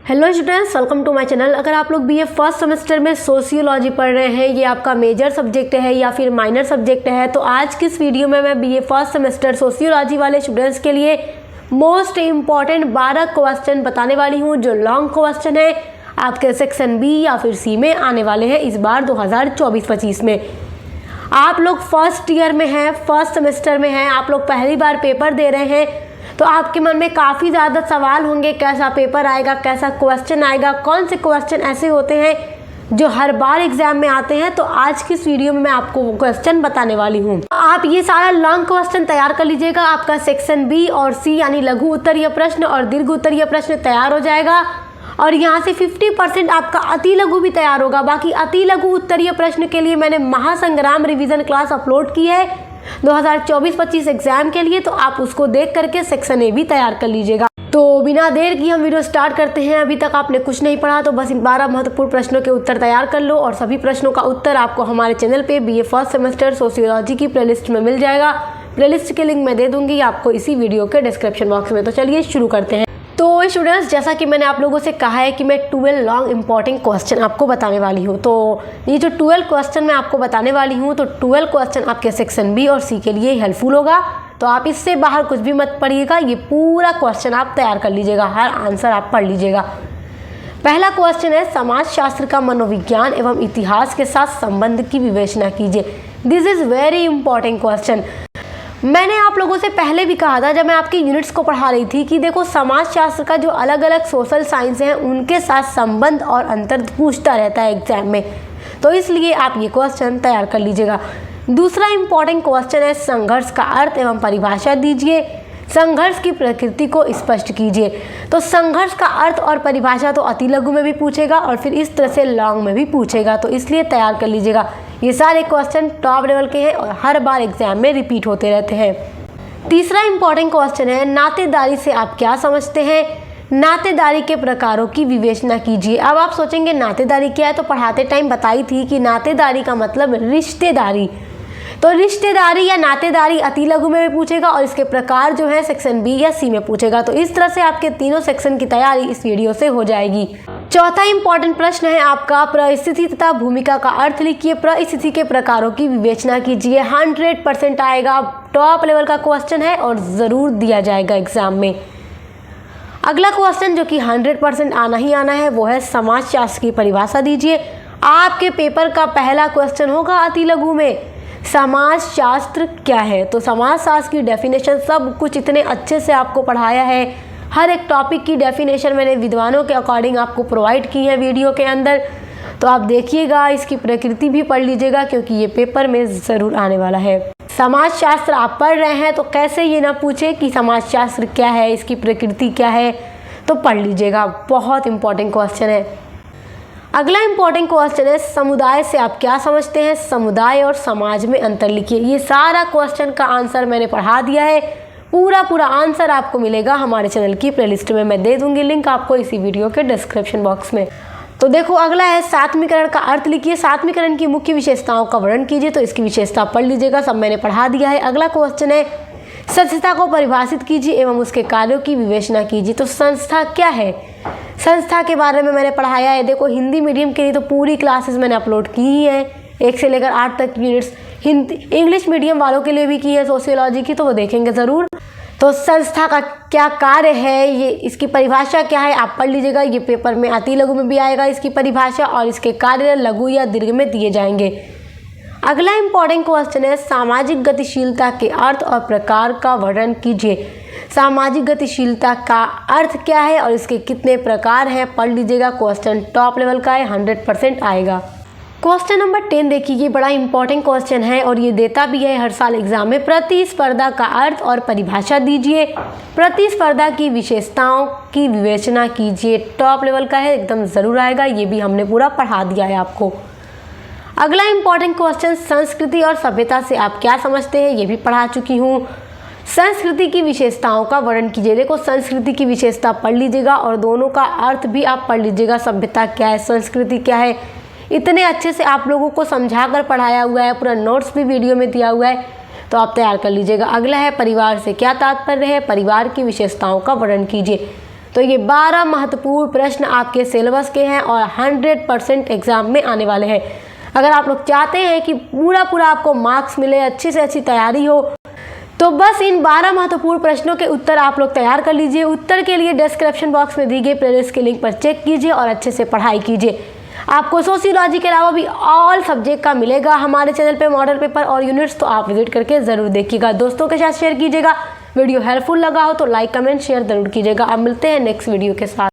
Hello students, welcome to my channel. अगर आप लोग बीए फर्स्ट सेमेस्टर में सोशियोलॉजी पढ़ रहे हैं, ये आपका मेजर सब्जेक्ट है या फिर माइनर सब्जेक्ट है, तो आज की इस वीडियो में मैं बीए फर्स्ट सेमेस्टर सोशियोलॉजी वाले स्टूडेंट्स के लिए मोस्ट इम्पॉर्टेंट 12 क्वेश्चन बताने वाली हूँ, जो लॉन्ग क्वेश्चन है आपके सेक्शन बी या फिर सी में आने वाले हैं इस बार 2024-25 में। आप लोग फर्स्ट ईयर में हैं, फर्स्ट सेमेस्टर में हैं, आप लोग पहली बार पेपर दे रहे हैं, तो आपके मन में काफ़ी ज़्यादा सवाल होंगे, कैसा पेपर आएगा, कैसा क्वेश्चन आएगा, कौन से क्वेश्चन ऐसे होते हैं जो हर बार एग्जाम में आते हैं। तो आज की इस वीडियो में मैं आपको वो क्वेश्चन बताने वाली हूँ। आप ये सारा लॉन्ग क्वेश्चन तैयार कर लीजिएगा। आपका सेक्शन बी और सी यानी लघु उत्तरीय प्रश्न और दीर्घ उत्तरीय प्रश्न तैयार हो जाएगा, और यहाँ से 50% आपका अति लघु भी तैयार होगा। बाकी अति लघु उत्तरीय प्रश्न के लिए मैंने महासंग्राम रिवीजन क्लास अपलोड की है 2024-25 एग्जाम के लिए, तो आप उसको देख करके सेक्शन ए भी तैयार कर लीजिएगा। तो बिना देर की हम वीडियो स्टार्ट करते हैं। अभी तक आपने कुछ नहीं पढ़ा तो बस इन 12 महत्वपूर्ण प्रश्नों के उत्तर तैयार कर लो, और सभी प्रश्नों का उत्तर आपको हमारे चैनल पे बीए फर्स्ट सेमेस्टर सोशियोलॉजी की प्लेलिस्ट में मिल जाएगा। प्लेलिस्ट के लिंक मैं दे दूंगी आपको इसी वीडियो के डिस्क्रिप्शन बॉक्स में। तो चलिए शुरू करते हैं। तो स्टूडेंट्स, जैसा कि मैंने आप लोगों से कहा है कि मैं 12 लॉन्ग इंपॉर्टेंट क्वेश्चन आपको बताने वाली हूँ, तो ये जो 12 क्वेश्चन मैं आपको बताने वाली हूँ, तो 12 क्वेश्चन आपके सेक्शन बी और सी के लिए हेल्पफुल होगा। तो आप इससे बाहर कुछ भी मत पढ़िएगा, ये पूरा क्वेश्चन आप तैयार कर लीजिएगा, हर आंसर आप पढ़ लीजिएगा। पहला क्वेश्चन है, समाजशास्त्र का मनोविज्ञान एवं इतिहास के साथ संबंध की विवेचना कीजिए। This is very important question. मैंने आप लोगों से पहले भी कहा था, जब मैं आपके यूनिट्स को पढ़ा रही थी, कि देखो समाजशास्त्र का जो अलग अलग सोशल साइंस हैं उनके साथ संबंध और अंतर पूछता रहता है एग्जाम में, तो इसलिए आप ये क्वेश्चन तैयार कर लीजिएगा। दूसरा इंपॉर्टेंट क्वेश्चन है, संघर्ष का अर्थ एवं परिभाषा दीजिए, संघर्ष की प्रकृति को स्पष्ट कीजिए। तो संघर्ष का अर्थ और परिभाषा तो अति लघु में भी पूछेगा और फिर इस तरह से लॉन्ग में भी पूछेगा, तो इसलिए तैयार कर लीजिएगा। ये सारे क्वेश्चन टॉप लेवल के हैं और हर बार एग्जाम में रिपीट होते रहते हैं। तीसरा इंपॉर्टेंट क्वेश्चन है, नातेदारी से आप क्या समझते हैं? नातेदारी के प्रकारों की विवेचना कीजिए। अब आप सोचेंगे नातेदारी क्या है, तो पढ़ाते टाइम बताई थी कि नातेदारी का मतलब रिश्तेदारी। तो रिश्तेदारी या नातेदारी अति लघु में भी पूछेगा और इसके प्रकार जो है सेक्शन बी या सी में पूछेगा। तो इस तरह से आपके तीनों सेक्शन की तैयारी इस वीडियो से हो जाएगी। चौथा इंपॉर्टेंट प्रश्न है आपका, परिस्थिति तथा भूमिका का अर्थ लिखिए, परिस्थिति के प्रकारों की विवेचना कीजिए। 100% आएगा, टॉप लेवल का क्वेश्चन है और ज़रूर दिया जाएगा एग्जाम में। अगला क्वेश्चन जो कि 100% आना ही आना है, वो है समाजशास्त्र की परिभाषा दीजिए। आपके पेपर का पहला क्वेश्चन होगा अति लघु में, समाजशास्त्र क्या है। तो समाजशास्त्र की डेफिनेशन सब कुछ इतने अच्छे से आपको पढ़ाया है, हर एक टॉपिक की डेफिनेशन मैंने विद्वानों के अकॉर्डिंग आपको प्रोवाइड की है वीडियो के अंदर। तो आप देखिएगा, इसकी प्रकृति भी पढ़ लीजिएगा क्योंकि ये पेपर में ज़रूर आने वाला है। समाजशास्त्र आप पढ़ रहे हैं तो कैसे ये ना पूछे कि समाजशास्त्र क्या है, इसकी प्रकृति क्या है, तो पढ़ लीजिएगा, बहुत इंपॉर्टेंट क्वेश्चन है। अगला इंपॉर्टेंट क्वेश्चन है, समुदाय से आप क्या समझते हैं? समुदाय और समाज में अंतर लिखिए। ये सारा क्वेश्चन का आंसर मैंने पढ़ा दिया है, पूरा आंसर आपको मिलेगा हमारे चैनल की प्लेलिस्ट में, मैं दे दूंगी लिंक आपको इसी वीडियो के डिस्क्रिप्शन बॉक्स में। तो देखो, अगला है सात्मीकरण का अर्थ लिखिए, सात्मीकरण की मुख्य विशेषताओं का वर्णन कीजिए। तो इसकी विशेषता पढ़ लीजिएगा, सब मैंने पढ़ा दिया है। अगला क्वेश्चन है, संस्था को परिभाषित कीजिए एवं उसके कार्यों की विवेचना कीजिए। तो संस्था क्या है? संस्था के बारे में मैंने पढ़ाया है। देखो, हिंदी मीडियम के लिए तो पूरी क्लासेस मैंने अपलोड की ही है, 1 से लेकर 8 तक यूनिट्स। हिंदी इंग्लिश मीडियम वालों के लिए भी की है सोशियोलॉजी की, तो वो देखेंगे ज़रूर। तो संस्था का क्या कार्य है, ये इसकी परिभाषा क्या है, आप पढ़ लीजिएगा। ये पेपर में अति लघु में भी आएगा इसकी परिभाषा, और इसके कार्य लघु या दीर्घ में दिए जाएंगे। अगला इंपॉर्टेंट क्वेश्चन है, सामाजिक गतिशीलता के अर्थ और प्रकार का वर्णन कीजिए। सामाजिक गतिशीलता का अर्थ क्या है और इसके कितने प्रकार हैं, पढ़ लीजिएगा। क्वेश्चन टॉप लेवल का है, 100% आएगा। क्वेश्चन नंबर 10 देखिए, ये बड़ा इंपॉर्टेंट क्वेश्चन है और ये देता भी है हर साल एग्जाम में। प्रतिस्पर्धा का अर्थ और परिभाषा दीजिए, प्रतिस्पर्धा की विशेषताओं की विवेचना कीजिए। टॉप लेवल का है, एकदम ज़रूर आएगा, ये भी हमने पूरा पढ़ा दिया है आपको। अगला इंपॉर्टेंट क्वेश्चन, संस्कृति और सभ्यता से आप क्या समझते हैं? ये भी पढ़ा चुकी हूँ। संस्कृति की विशेषताओं का वर्णन कीजिए। देखो, संस्कृति की विशेषता पढ़ लीजिएगा और दोनों का अर्थ भी आप पढ़ लीजिएगा, सभ्यता क्या है, संस्कृति क्या है। इतने अच्छे से आप लोगों को समझा कर पढ़ाया हुआ है, पूरा नोट्स भी वीडियो में दिया हुआ है, तो आप तैयार कर लीजिएगा। अगला है, परिवार से क्या तात्पर्य है? परिवार की विशेषताओं का वर्णन कीजिए। तो ये 12 महत्वपूर्ण प्रश्न आपके सिलेबस के हैं और 100% एग्जाम में आने वाले हैं। अगर आप लोग चाहते हैं कि पूरा आपको मार्क्स मिले, अच्छी से अच्छी तैयारी हो, तो बस इन 12 महत्वपूर्ण प्रश्नों के उत्तर आप लोग तैयार कर लीजिए। उत्तर के लिए डिस्क्रिप्शन बॉक्स में दी गई प्लेलिस्ट के लिंक पर चेक कीजिए और अच्छे से पढ़ाई कीजिए। आपको सोशियोलॉजी के अलावा भी ऑल सब्जेक्ट का मिलेगा हमारे चैनल पे मॉडल पेपर और यूनिट्स, तो आप विजिट करके ज़रूर देखिएगा। दोस्तों के साथ शेयर कीजिएगा। वीडियो हेल्पफुल लगा हो तो लाइक, कमेंट, शेयर ज़रूर कीजिएगा। अब मिलते हैं नेक्स्ट वीडियो के साथ।